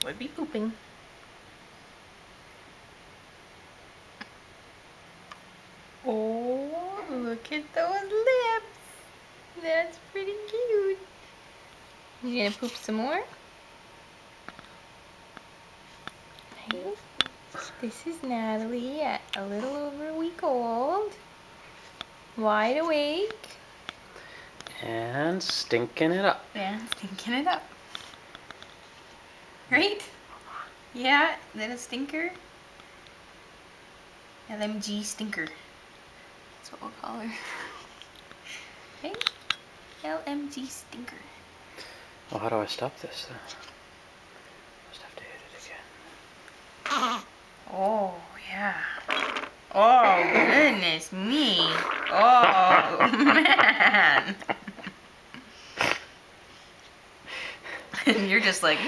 would be pooping. Oh, look at those lips. That's pretty cute. You gonna poop some more? Hey, this is Natalie at a little over a week old. Wide awake. And stinking it up. Yeah, stinking it up. Right? Yeah, little stinker. LMG stinker. That's what we'll call her. Hey, LMG stinker. Well, how do I stop this then? Just have to hit it again. Oh, yeah. Oh, goodness me. Oh, man. And you're just like...